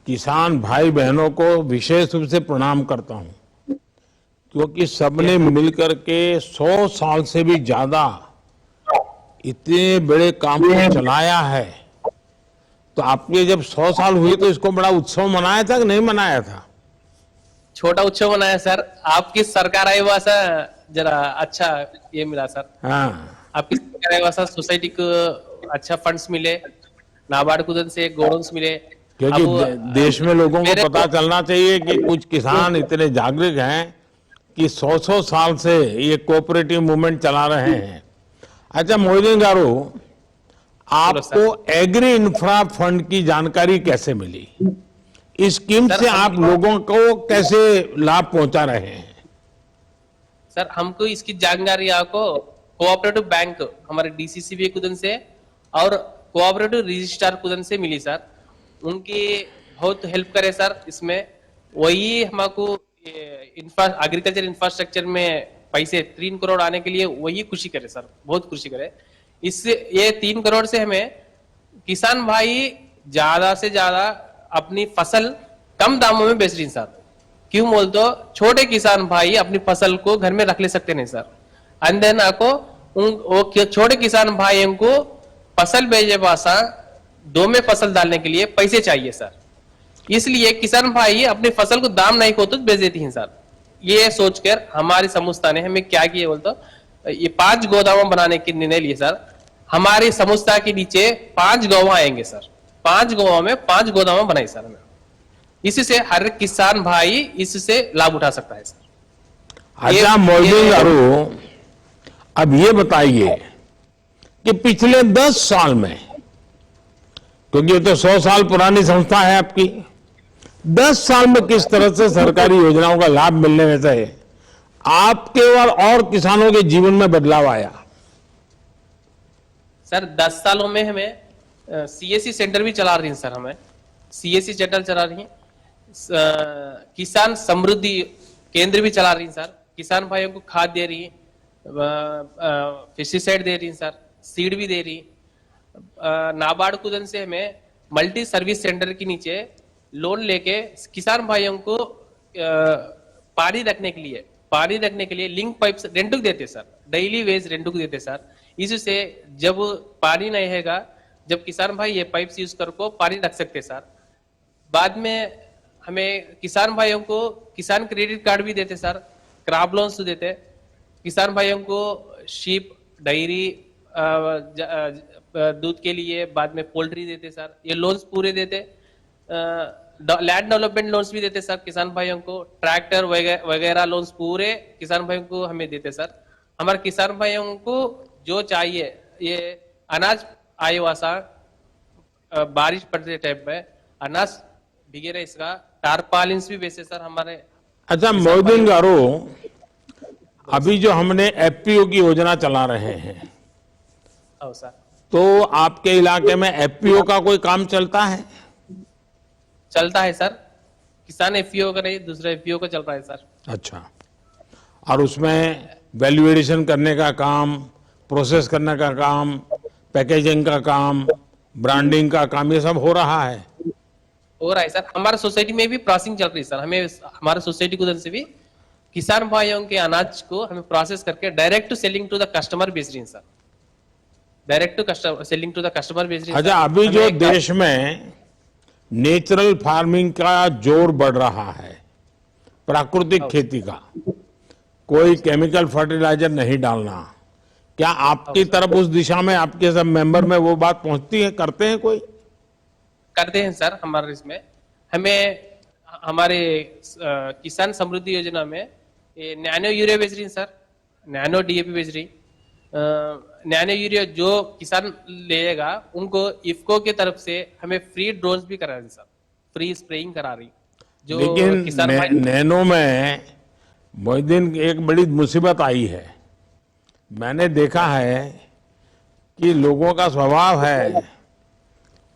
किसान भाई बहनों को विशेष रूप से प्रणाम करता हूं, क्योंकि सबने मिलकर के 100 साल से भी ज्यादा इतने बड़े काम को चलाया है। तो आपके जब 100 साल हुए तो इसको बड़ा उत्सव मनाया था कि नहीं मनाया था? छोटा उत्सव मनाया सर। आपकी सरकार आई हुआ सर, जरा अच्छा ये मिला सर। हाँ, आपकी सरकार आई हुआ सर, सोसाइटी को अच्छा फंड्स मिले, नाबार्ड कुदन से गोडाउन्स मिले क्योंकि अब, देश में लोगों को मेरे पता चलना चाहिए कि कुछ किसान इतने जागरूक हैं कि 100 साल से ये कोऑपरेटिव मूवमेंट चला रहे हैं। अच्छा मोहिदीन गारू, आपको एग्री इंफ्रा फंड की जानकारी कैसे मिली? इस स्कीम से आप लोगों को कैसे लाभ पहुंचा रहे हैं? सर हमको इसकी जानकारी आपको कोऑपरेटिव बैंक हमारे डीसीसीबी कुदन से और कोऑपरेटिव रजिस्ट्रार कुदन से मिली सर। उनकी बहुत हेल्प करे सर इसमें। वही हमको एग्रीकल्चर इंफ्रास्ट्रक्चर में पैसे 3 करोड़ आने के लिए वही खुशी करे सर, बहुत खुशी करे। इससे ये 3 करोड़ से हमें किसान भाई ज्यादा से ज्यादा अपनी फसल कम दामों में बेच रही हैं सर। क्यों बोल तो छोटे किसान भाई अपनी फसल को घर में रख ले सकते नहीं सर। एंड देन आपको वो छोटे किसान भाइयों को फसल बेचे पासा 2 में फसल डालने के लिए पैसे चाहिए सर। इसलिए किसान भाई अपनी फसल को दाम नहीं को तो बेच देती हैं सर। ये सोचकर हमारी संस्था ने हमें क्या किया बोलते, ये 5 गोदाम बनाने के निर्णय लिए सर। हमारी संस्था के नीचे 5 गाँव आएंगे सर। 5 गाँव में 5 गोदाम बनाई सर हमें। इससे हर किसान भाई इससे लाभ उठा सकता है सर। अच्छा मोहिदीन गारू, अब ये बताइए कि पिछले 10 साल में, क्योंकि ये तो 100 साल पुरानी संस्था है आपकी, 10 साल में किस तरह से सरकारी योजनाओं का लाभ मिलने में से आपके और किसानों के जीवन में बदलाव आया? सर 10 सालों में हमें सीएससी सेंटर भी चला रही हैं सर। हमें सीएससी सेंटर चला रही हैं, किसान समृद्धि केंद्र भी चला रही हैं सर। किसान भाइयों को खाद दे रही है, पेस्टिसाइड दे रही हैं सर, सीड भी दे रही है। नाबार्ड कुदन से हमें मल्टी सर्विस सेंटर के नीचे लोन लेके किसान भाइयों को पानी रखने के लिए लिंक पाइप्स रेंटू देते सर, डेली वेज रेंटू देते सर। इससे जब पानी नहीं रहेगा, जब किसान भाई ये पाइप्स यूज कर को पानी रख सकते सर। बाद में हमें किसान भाइयों को किसान क्रेडिट कार्ड भी देते सर, क्रॉप लोन्स देते किसान भाइयों को, शीप डेयरी दूध के लिए, बाद में पोल्ट्री देते सर। ये लोन्स पूरे देते। लैंड डेवलपमेंट लोन्स भी देते सर किसान भाइयों को, ट्रैक्टर वगैरह लोन्स पूरे किसान भाइयों को हमें देते सर। हमारे किसान भाइयों को जो चाहिए, ये अनाज आए वासा बारिश पड़ते टाइम में अनाज भीगे रहे, इसका टारपालिन्स भी बेचे सर हमारे। अच्छा मोहिदीन गारू, अभी जो हमने एफपीओ की योजना चला रहे हैं, सर तो आपके इलाके में एफपीओ का कोई काम चलता है? चलता है सर, किसान एफपीओ का नहीं, दूसरा एफपीओ का चल रहा है सर। अच्छा, और उसमें वैल्यू एडिशन करने का काम, प्रोसेस करने का काम, पैकेजिंग का काम, ब्रांडिंग का काम, ये सब हो रहा है? हो रहा है सर। हमारे सोसाइटी में भी प्रोसेसिंग चल रही है सर। हमें हमारे सोसाइटी को से भी किसान भाइयों के अनाज को हमें प्रोसेस करके direct selling to the customer बेच रही है sir. Direct to customer selling to the customer बेच रही है। अच्छा, अभी जो देश में नेचुरल फार्मिंग का जोर बढ़ रहा है, प्राकृतिक खेती का, कोई केमिकल फर्टिलाइजर नहीं डालना, क्या आपकी तरफ उस दिशा में आपके सब मेंबर में वो बात पहुंचती है, करते हैं कोई? करते हैं सर। हमारे इसमें हमें हमारे किसान समृद्धि योजना में ये नैनो यूरिया बेच रही है सर, नैनो डीएपी बेच रही। नैनो यूरिया जो किसान लेगा उनको इफको की तरफ से हमें फ्री ड्रोन्स भी करा रही सर, फ्री स्प्रेइंग करा रही। जो लेकिन किसान नैनो में मोहिदीन एक बड़ी मुसीबत आई है। मैंने देखा है कि लोगों का स्वभाव है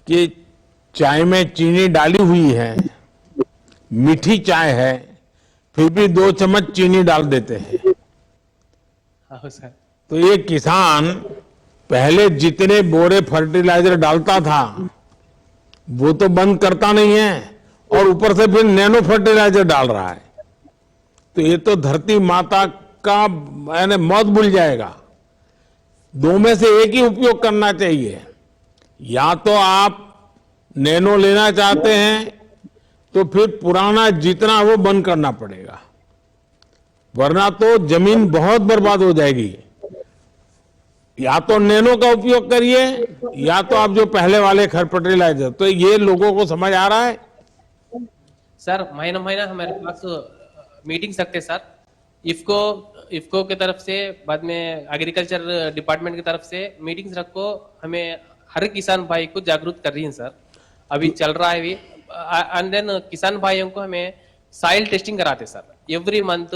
कि चाय में चीनी डाली हुई है, मीठी चाय है, फिर भी 2 चम्मच चीनी डाल देते हैं। हाँ सर। तो ये किसान पहले जितने बोरे फर्टिलाइजर डालता था वो तो बंद करता नहीं है, और ऊपर से फिर नैनो फर्टिलाइजर डाल रहा है। तो ये तो धरती माता का यानी मौत भूल जाएगा। 2 में से एक ही उपयोग करना चाहिए। या तो आप नैनो लेना चाहते हैं तो फिर पुराना जितना वो बंद करना पड़ेगा, वरना तो जमीन बहुत बर्बाद हो जाएगी। या तो नैनो का उपयोग करिए या तो आप जो पहले वाले खर फर्टिलाइजर, तो ये लोगों को समझ आ रहा है। सर महीना महीना हमारे पास मीटिंग सकते सर, इफको की तरफ से, बाद में एग्रीकल्चर डिपार्टमेंट की तरफ से मीटिंग्स रखो, हमें हर किसान भाई को जागरूक कर रही है सर। अभी चल रहा है अभी, एंड देन किसान भाइयों को हमें साइल टेस्टिंग कराते सर, एवरी मंथ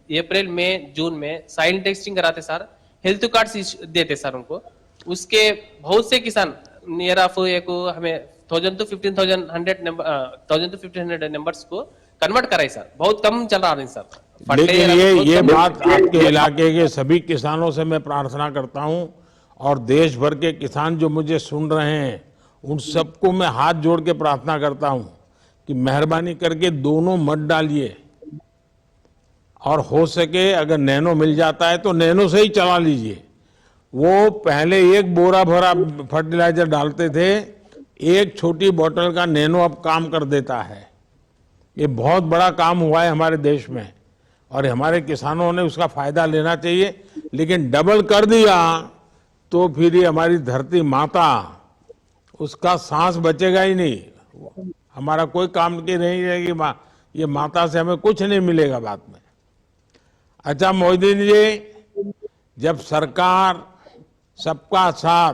अप्रैल में जून में साइल टेस्टिंग कराते सर, हेल्थ कार्ड देते सर उनको। उसके बहुत से किसान नियर ऑफ एक हमें 1000 to 1500 नंबर्स को कन्वर्ट कराए सर, बहुत कम चल रहा है सर। लेकिन ये बात आपके इलाके के सभी किसानों से मैं प्रार्थना करता हूं, और देश भर के किसान जो मुझे सुन रहे हैं उन सबको मैं हाथ जोड़ के प्रार्थना करता हूं कि मेहरबानी करके दोनों मत डालिए, और हो सके अगर नैनो मिल जाता है तो नैनो से ही चला लीजिए। वो पहले एक बोरा भरा फर्टिलाइजर डालते थे, एक छोटी बोतल का नैनो अब काम कर देता है। ये बहुत बड़ा काम हुआ है हमारे देश में, और हमारे किसानों ने उसका फायदा लेना चाहिए। लेकिन डबल कर दिया तो फिर ये हमारी धरती माता, उसका सांस बचेगा ही नहीं, हमारा कोई काम की नहीं रहेगी, ये माता से हमें कुछ नहीं मिलेगा बाद में। अच्छा मोदी जी, जब सरकार सबका साथ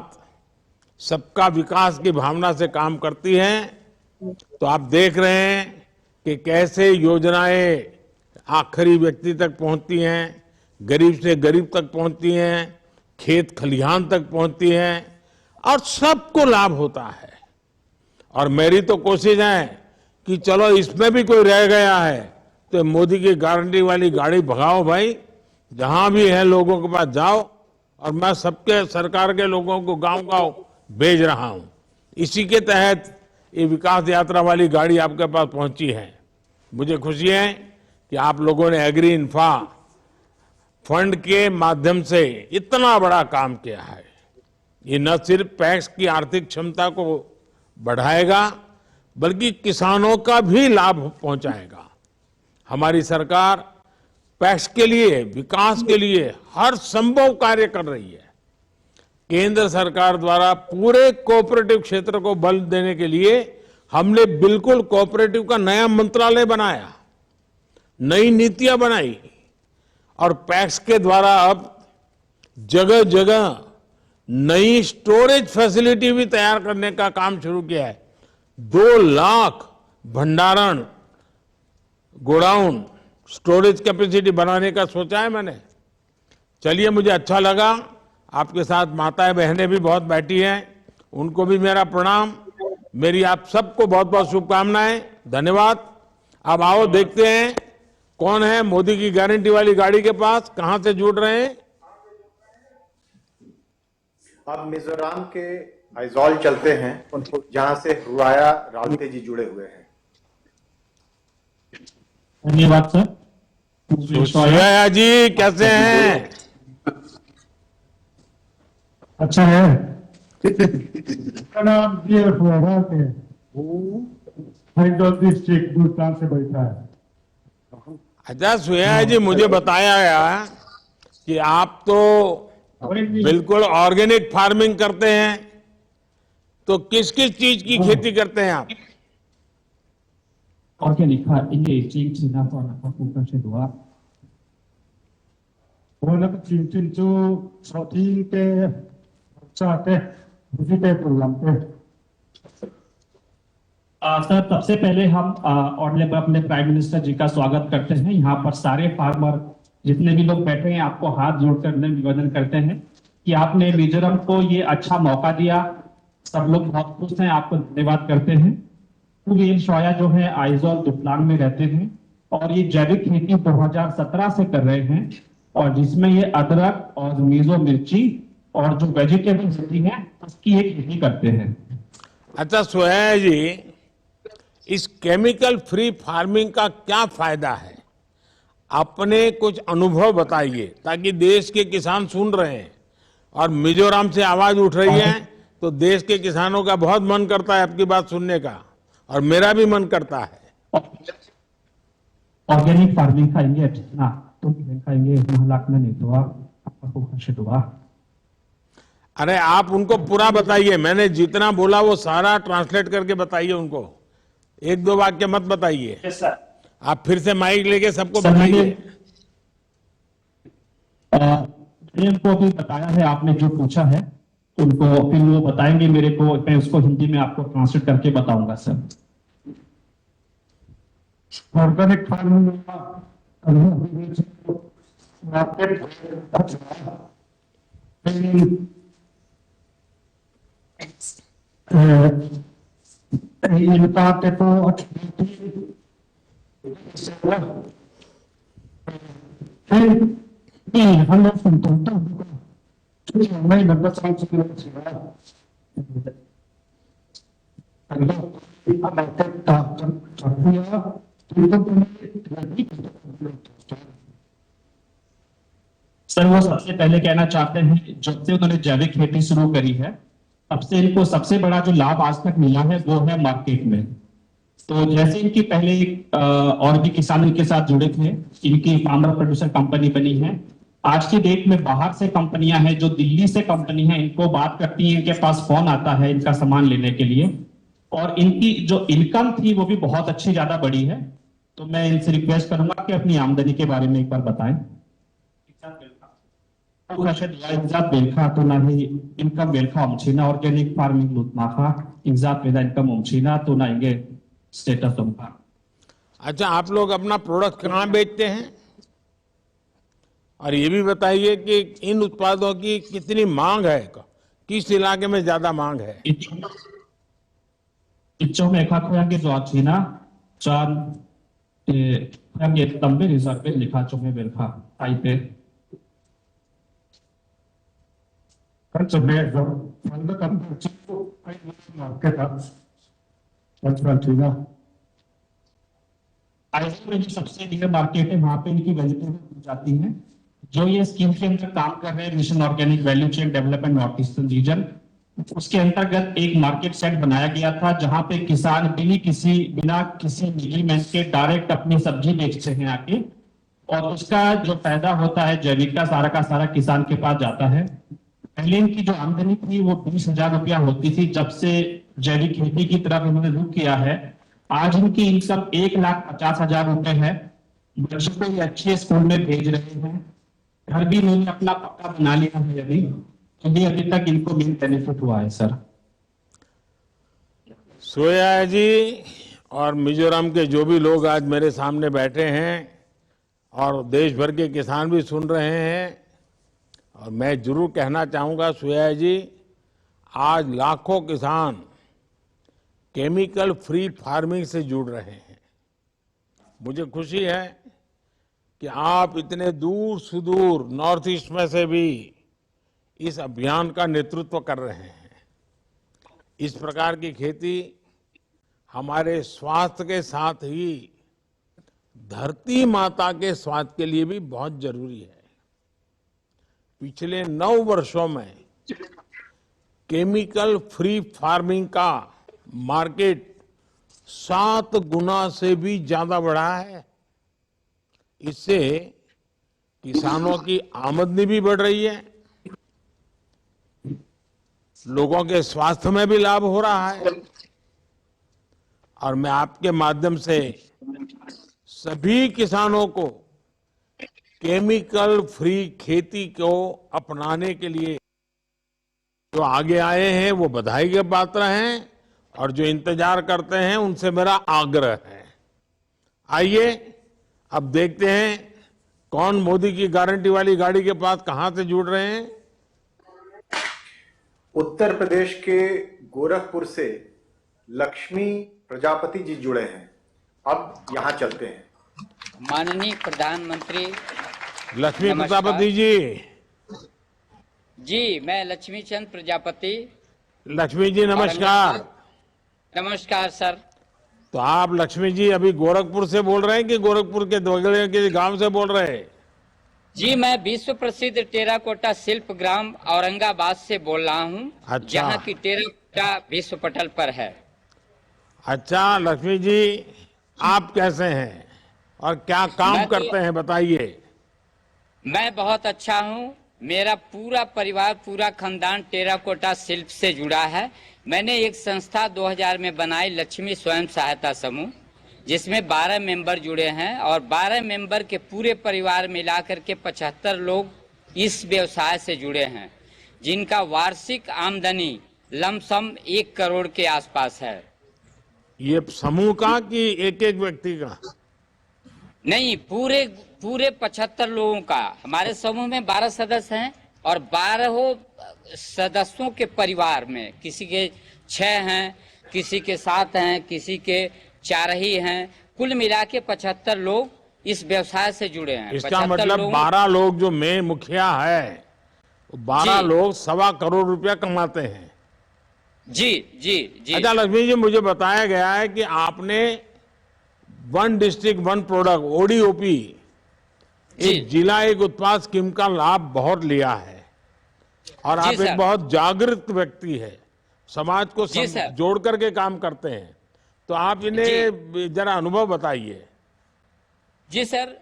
सबका विकास की भावना से काम करती है तो आप देख रहे हैं कि कैसे योजनाएं आखिरी व्यक्ति तक पहुंचती हैं, गरीब से गरीब तक पहुंचती हैं, खेत खलिहान तक पहुंचती हैं, और सबको लाभ होता है। और मेरी तो कोशिश है कि चलो इसमें भी कोई रह गया है तो मोदी की गारंटी वाली गाड़ी भगाओ भाई, जहां भी है लोगों के पास जाओ, और मैं सबके सरकार के लोगों को गांव-गांव भेज रहा हूं। इसी के तहत ये विकास यात्रा वाली गाड़ी आपके पास पहुंची है। मुझे खुशी है कि आप लोगों ने एग्री इन्फ्रा फंड के माध्यम से इतना बड़ा काम किया है। ये न सिर्फ पैक्स की आर्थिक क्षमता को बढ़ाएगा बल्कि किसानों का भी लाभ पहुंचाएगा। हमारी सरकार पैक्स के लिए, विकास के लिए हर संभव कार्य कर रही है। केंद्र सरकार द्वारा पूरे कोऑपरेटिव क्षेत्र को बल देने के लिए हमने बिल्कुल कोऑपरेटिव का नया मंत्रालय बनाया, नई नीतियां बनाई, और पैक्स के द्वारा अब जगह जगह नई स्टोरेज फैसिलिटी भी तैयार करने का काम शुरू किया है। 2 लाख भंडारण गोडाउन स्टोरेज कैपेसिटी बनाने का सोचा है मैंने। चलिए, मुझे अच्छा लगा, आपके साथ माताएं बहनें भी बहुत बैठी हैं, उनको भी मेरा प्रणाम, मेरी आप सबको बहुत बहुत शुभकामनाएं, धन्यवाद। अब आओ देखते हैं कौन है मोदी की गारंटी वाली गाड़ी के पास, कहां से जुड़ रहे हैं। अब मिजोरम के आइजॉल चलते हैं, उनको जहां से रुआया रावते जी जुड़े हुए हैं। धन्यवाद सर। सुशया जी कैसे हैं? अच्छा है। मेरा नाम जी फुआरा है, हरिद्वार डिस्ट्रिक्ट भूटान से बैठा है। अच्छा सुशया जी, मुझे बताया गया कि आप तो बिल्कुल ऑर्गेनिक फार्मिंग करते हैं, तो किस किस चीज की खेती करते हैं आप? ऑर्गेनिक इंगे ना तो ना को से दुआ वो ना चिंचिन जो सौथी के चाहते वेजिटेबल लंपे। सर, सबसे पहले हम ऑनरेबल अपने प्राइम मिनिस्टर जी का स्वागत करते हैं। यहाँ पर सारे फार्मर जितने भी लोग बैठे हैं आपको हाथ जोड़कर निवेदन करते हैं कि आपने मिजोरम को ये अच्छा मौका दिया। सब लोग बहुत खुश हैं, आपको धन्यवाद करते हैं। कुवेल शोया जो है आइजॉल दुपलांग में रहते हैं और ये जैविक खेती 2017 से कर रहे हैं, और जिसमें ये अदरक और मिजो मिर्ची और जो वेजिटेबल खेती है उसकी एक खेती करते हैं। अच्छा सुशया जी, इस केमिकल फ्री फार्मिंग का क्या फायदा है? अपने कुछ अनुभव बताइए ताकि देश के किसान सुन रहे हैं और मिजोरम से आवाज उठ रही है, तो देश के किसानों का बहुत मन करता है आपकी बात सुनने का, और मेरा भी मन करता है। ऑर्गेनिक फार्मिंग खाएंगे ना तो खाएंगे, लाख में नहीं तो आपको खुश हुआ। अरे आप उनको पूरा बताइए, मैंने जितना बोला वो सारा ट्रांसलेट करके बताइए उनको, एक दो वाक्य मत बताइए। Yes sir. आप फिर से माइक लेके सबको सर, बताइए। मैंने उनको अभी बताया है, आपने जो पूछा है उनको, फिर वो बताएंगे मेरे को, मैं उसको हिंदी में आपको ट्रांसलेट करके बताऊंगा सर। ऑर्गेनिक फार्मिंग सर वो सबसे पहले कहना चाहते हैं, जब से उन्होंने जैविक खेती शुरू करी है तब से इनको सबसे बड़ा जो लाभ आज तक मिला है वो है मार्केट में। तो जैसे इनकी पहले और भी किसान इनके साथ जुड़े थे, इनकी फार्मर प्रोड्यूसर कंपनी बनी है। आज की डेट में बाहर से कंपनियां हैं, जो दिल्ली से कंपनी है, इनको बात करती है, इनके पास फोन आता है इनका सामान लेने के लिए, और इनकी जो इनकम थी वो भी बहुत अच्छी ज्यादा बढ़ी है। तो मैं इनसे रिक्वेस्ट करूंगा कि अपनी आमदनी के बारे में एक बार बताएं। Inzat Belka to na hi income Belka umchina organic farming lut maha inzat veda income umchina to na inge status umka। अच्छा, आप लोग अपना प्रोडक्ट कहाँ बेचते हैं, और ये भी बताइए कि इन उत्पादों की कितनी मांग है, किस इलाके में ज्यादा मांग है। इच्छो में खा खोयांगे जो आचीना चार खोयांगे तंबे रिजर्व पे लिखा चो में बेलखा आई पे कंच में जो फंड कम चिपको आई मार्केट अब अच्छा आईसी में जो सबसे बड़ी मार्केट है वहां पे इनकी वेजिटेबल जाती है। जो ये स्कीम के अंदर काम कर रहे हैं, mission organic value chain development north eastern region, उसके अंतर्गत एक मार्केट सेट बनाया गया था जहां पे किसान बिना किसी मिडलमैन के डायरेक्ट अपनी सब्जी बेचते हैं आके, और उसका जो फायदा होता है जैविक का सारा किसान के पास जाता है। पहले इनकी जो आमदनी थी वो 20,000 रुपया होती थी, जब से जैविक खेती की तरफ इन्होंने रुख किया है आज इनकी इनकम 1,50,000 रुपए है। बच्चों को ये अच्छे स्कूल में भेज रहे हैं, घर भी इन्होंने अपना पक्का बना लिया है अभी तक इनको मेन बेनिफिट हुआ है सर। सोया जी और मिजोरम के जो भी लोग आज मेरे सामने बैठे हैं और देश भर के किसान भी सुन रहे हैं, और मैं जरूर कहना चाहूंगा सोया जी, आज लाखों किसान केमिकल फ्री फार्मिंग से जुड़ रहे हैं। मुझे खुशी है कि आप इतने दूर सुदूर नॉर्थ ईस्ट में से भी इस अभियान का नेतृत्व कर रहे हैं। इस प्रकार की खेती हमारे स्वास्थ्य के साथ ही धरती माता के स्वास्थ्य के लिए भी बहुत जरूरी है। पिछले 9 वर्षों में केमिकल फ्री फार्मिंग का मार्केट 7 गुना से भी ज्यादा बढ़ा है। इससे किसानों की आमदनी भी बढ़ रही है, लोगों के स्वास्थ्य में भी लाभ हो रहा है, और मैं आपके माध्यम से सभी किसानों को केमिकल फ्री खेती को अपनाने के लिए जो आगे आए हैं वो बधाई के पात्र हैं, और जो इंतजार करते हैं उनसे मेरा आग्रह है। आइए अब देखते हैं कौन मोदी की गारंटी वाली गाड़ी के पास कहां से जुड़ रहे हैं। उत्तर प्रदेश के गोरखपुर से लक्ष्मी प्रजापति जी जुड़े हैं। अब यहां चलते हैं। माननीय प्रधानमंत्री लक्ष्मी प्रजापति जी, मैं लक्ष्मी चंद प्रजापति। लक्ष्मी जी नमस्कार। नमस्कार सर। तो आप लक्ष्मी जी अभी गोरखपुर से बोल रहे हैं कि गोरखपुर के दोगले के गांव से बोल रहे हैं? जी, मैं विश्व प्रसिद्ध टेराकोटा शिल्प ग्राम औरंगाबाद से बोल रहा हूँ। अच्छा। जहाँ की टेराकोटा विश्व पटल पर है। अच्छा लक्ष्मी जी, आप कैसे हैं और क्या काम करते हैं, बताइए। मैं बहुत अच्छा हूँ। मेरा पूरा परिवार, पूरा खानदान टेराकोटा शिल्प से जुड़ा है। मैंने एक संस्था 2000 में बनाई, लक्ष्मी स्वयं सहायता समूह, जिसमें 12 मेंबर जुड़े हैं और 12 मेंबर के पूरे परिवार मिलाकर के 75 लोग इस व्यवसाय से जुड़े हैं, जिनका वार्षिक आमदनी लमसम 1 करोड़ के आसपास है। ये समूह का कि एक एक व्यक्ति का? नहीं, पूरे 75 लोगों का। हमारे समूह में 12 सदस्य हैं और 12 सदस्यों के परिवार में किसी के 6 हैं, किसी के 7 हैं, किसी के 4 ही हैं। कुल मिला के 75 लोग इस व्यवसाय से जुड़े हैं। इसका मतलब 12 लोग जो मैं मुखिया है, 12 लोग 1.25 करोड़ रुपया कमाते हैं। जी जी जी। अच्छा लक्ष्मी जी, मुझे बताया गया है कि आपने 1 डिस्ट्रिक्ट 1 प्रोडक्ट ODOP एक जिला एक उत्पाद स्कीम का लाभ बहुत लिया है और आप एक बहुत जागृत व्यक्ति है, समाज को जोड़ करके काम करते हैं, तो आप इन्हें जरा अनुभव बताइए। जी सर,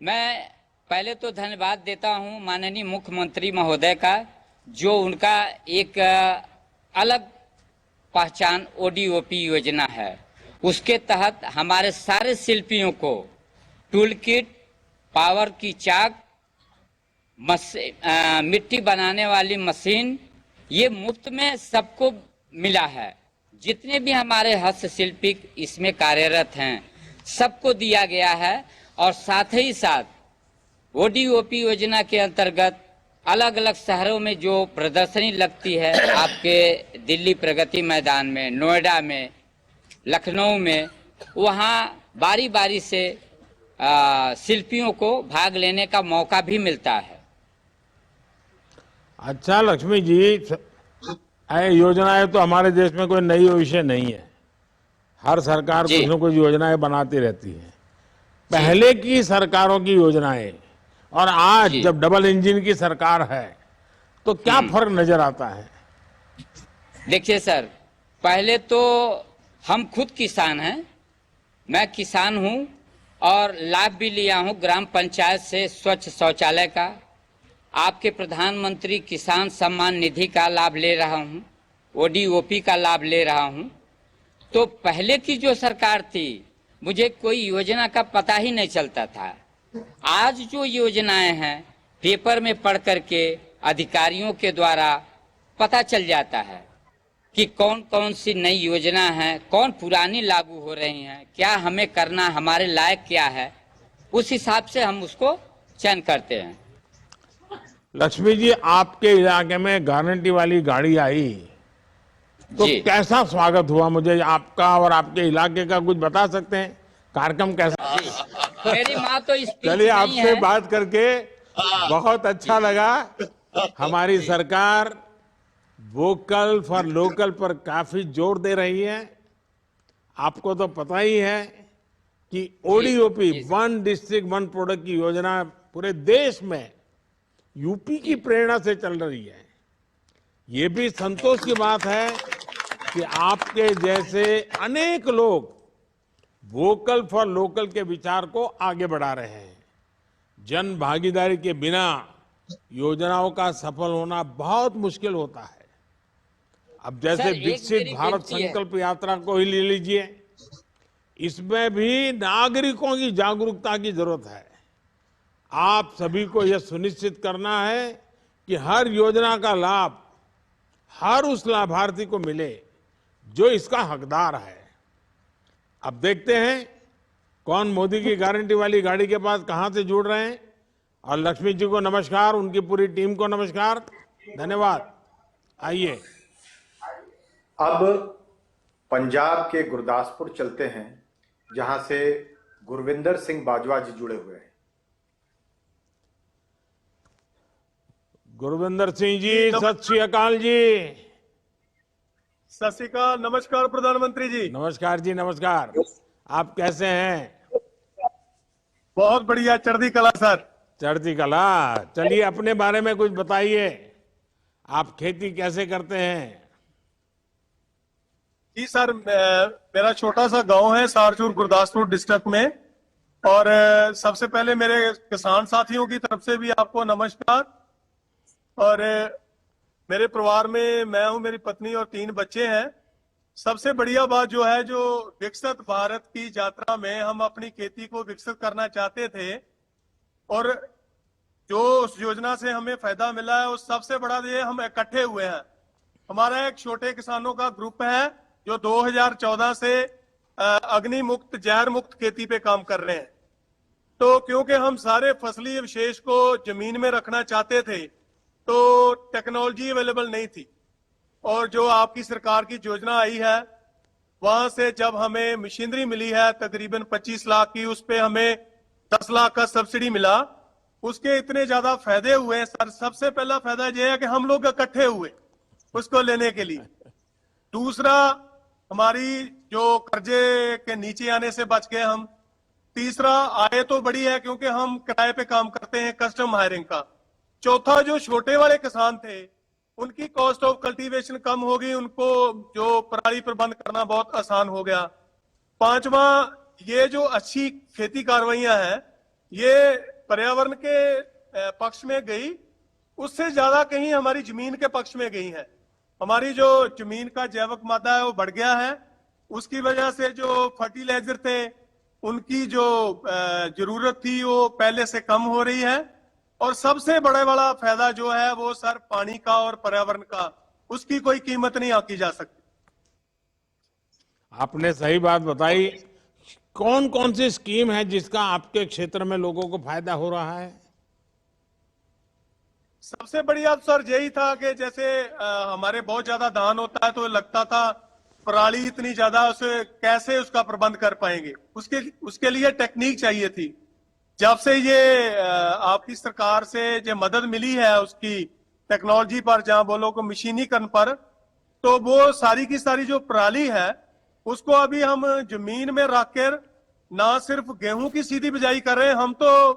मैं पहले तो धन्यवाद देता हूं माननीय मुख्यमंत्री महोदय का, जो उनका एक अलग पहचान ODOP योजना है। उसके तहत हमारे सारे शिल्पियों को टूल किट, पावर की चाक, मिट्टी बनाने वाली मशीन, ये मुफ्त में सबको मिला है। जितने भी हमारे हस्तशिल्पी इसमें कार्यरत हैं सबको दिया गया है। और साथ ही साथ ODOP योजना के अंतर्गत अलग अलग शहरों में जो प्रदर्शनी लगती है, आपके दिल्ली प्रगति मैदान में, नोएडा में, लखनऊ में, वहाँ बारी बारी से शिल्पियों को भाग लेने का मौका भी मिलता है। अच्छा लक्ष्मी जी, योजनाएं तो हमारे देश में कोई नई विषय नहीं है, हर सरकार कुछ न कुछ योजनाएं बनाती रहती है। पहले की सरकारों की योजनाएं और आज जब डबल इंजन की सरकार है तो क्या फर्क नजर आता है? देखिए सर, पहले तो हम खुद किसान हैं, मैं किसान हूं और लाभ भी लिया हूं ग्राम पंचायत से स्वच्छ शौचालय का, आपके प्रधानमंत्री किसान सम्मान निधि का लाभ ले रहा हूं, ODOP का लाभ ले रहा हूं। तो पहले की जो सरकार थी, मुझे कोई योजना का पता ही नहीं चलता था। आज जो योजनाएं हैं पेपर में पढ़ करके अधिकारियों के द्वारा पता चल जाता है कि कौन कौन सी नई योजना है, कौन पुरानी लागू हो रही हैं, क्या हमें करना, हमारे लायक क्या है, उस हिसाब से हम उसको चयन करते हैं। लक्ष्मी जी, आपके इलाके में गारंटी वाली गाड़ी आई तो कैसा स्वागत हुआ? मुझे आपका और आपके इलाके का कुछ बता सकते हैं, कार्यक्रम कैसा? मेरी माँ तो चलिए, आपसे बात करके बहुत अच्छा लगा। हमारी सरकार वोकल फॉर लोकल पर काफी जोर दे रही है। आपको तो पता ही है कि ODOP 1 डिस्ट्रिक्ट 1 प्रोडक्ट की योजना पूरे देश में यूपी की प्रेरणा से चल रही है। ये भी संतोष की बात है कि आपके जैसे अनेक लोग वोकल फॉर लोकल के विचार को आगे बढ़ा रहे हैं। जन भागीदारी के बिना योजनाओं का सफल होना बहुत मुश्किल होता है। अब जैसे विकसित भारत संकल्प यात्रा को ही ले लीजिए, इसमें भी नागरिकों की जागरूकता की जरूरत है। आप सभी को यह सुनिश्चित करना है कि हर योजना का लाभ हर उस लाभार्थी को मिले जो इसका हकदार है। अब देखते हैं कौन मोदी की गारंटी वाली गाड़ी के पास कहां से जुड़ रहे हैं। और लक्ष्मी जी को नमस्कार, उनकी पूरी टीम को नमस्कार, धन्यवाद। आइए अब पंजाब के गुरदासपुर चलते हैं, जहां से गुरविंदर सिंह बाजवा जी जुड़े हुए हैं। गुरविंदर सिंह जी, सत श्री अकाल जी। सत श्री अकाल, नमस्कार प्रधानमंत्री जी। नमस्कार जी, नमस्कार। आप कैसे हैं? बहुत बढ़िया, चढ़ती कला सर। चढ़ती कला। चलिए अपने बारे में कुछ बताइए, आप खेती कैसे करते हैं? जी सर, मेरा छोटा सा गांव है सारचूर गुरदासपुर डिस्ट्रिक्ट में। और सबसे पहले मेरे किसान साथियों की तरफ से भी आपको नमस्कार। और मेरे परिवार में मैं हूं, मेरी पत्नी और 3 बच्चे हैं। सबसे बढ़िया बात जो है, जो विकसित भारत की यात्रा में हम अपनी खेती को विकसित करना चाहते थे और जो उस योजना से हमें फायदा मिला है, उस सबसे बड़ा ये हम इकट्ठे हुए हैं। हमारा एक छोटे किसानों का ग्रुप है जो 2014 से अग्नि मुक्त, जहर मुक्त खेती पे काम कर रहे हैं। तो क्योंकि हम सारे फसली अवशेष को जमीन में रखना चाहते थे तो टेक्नोलॉजी अवेलेबल नहीं थी, और जो आपकी सरकार की योजना आई है वहां से जब हमें मशीनरी मिली है तकरीबन 25 लाख की, उस पे हमें 10 लाख का सब्सिडी मिला। उसके इतने ज्यादा फायदे हुए हैं सर। सबसे पहला फायदा यह है कि हम लोग इकट्ठे हुए उसको लेने के लिए। दूसरा, हमारी जो कर्जे के नीचे आने से बच गए हम। तीसरा, आय तो बड़ी है क्योंकि हम किराए पे काम करते हैं, कस्टम हायरिंग का। चौथा, जो छोटे वाले किसान थे उनकी कॉस्ट ऑफ कल्टीवेशन कम हो गई, उनको जो पराली प्रबंध करना बहुत आसान हो गया। पांचवा, ये जो अच्छी खेती कार्रवाइयां हैं ये पर्यावरण के पक्ष में गई, उससे ज्यादा कहीं हमारी जमीन के पक्ष में गई है। हमारी जो जमीन का जैविक मादा है वो बढ़ गया है। उसकी वजह से जो फर्टिलाइजर थे उनकी जो जरूरत थी वो पहले से कम हो रही है। और सबसे बड़ा वाला फायदा जो है वो सर पानी का और पर्यावरण का, उसकी कोई कीमत नहीं आंकी जा सकती। आपने सही बात बताई। कौन कौन सी स्कीम है जिसका आपके क्षेत्र में लोगों को फायदा हो रहा है? सबसे बढ़िया सर यही था कि जैसे हमारे बहुत ज्यादा धान होता है तो लगता था पराली इतनी ज्यादा, उसे कैसे उसका प्रबंध कर पाएंगे, उसके लिए टेक्निक चाहिए थी। जब से ये आपकी सरकार से जो मदद मिली है उसकी टेक्नोलॉजी पर, जहां बोलो को मशीनीकरण पर, तो वो सारी की सारी जो पराली है उसको अभी हम जमीन में रखकर ना सिर्फ गेहूं की सीधी बिजाई कर रहे हैं, हम तो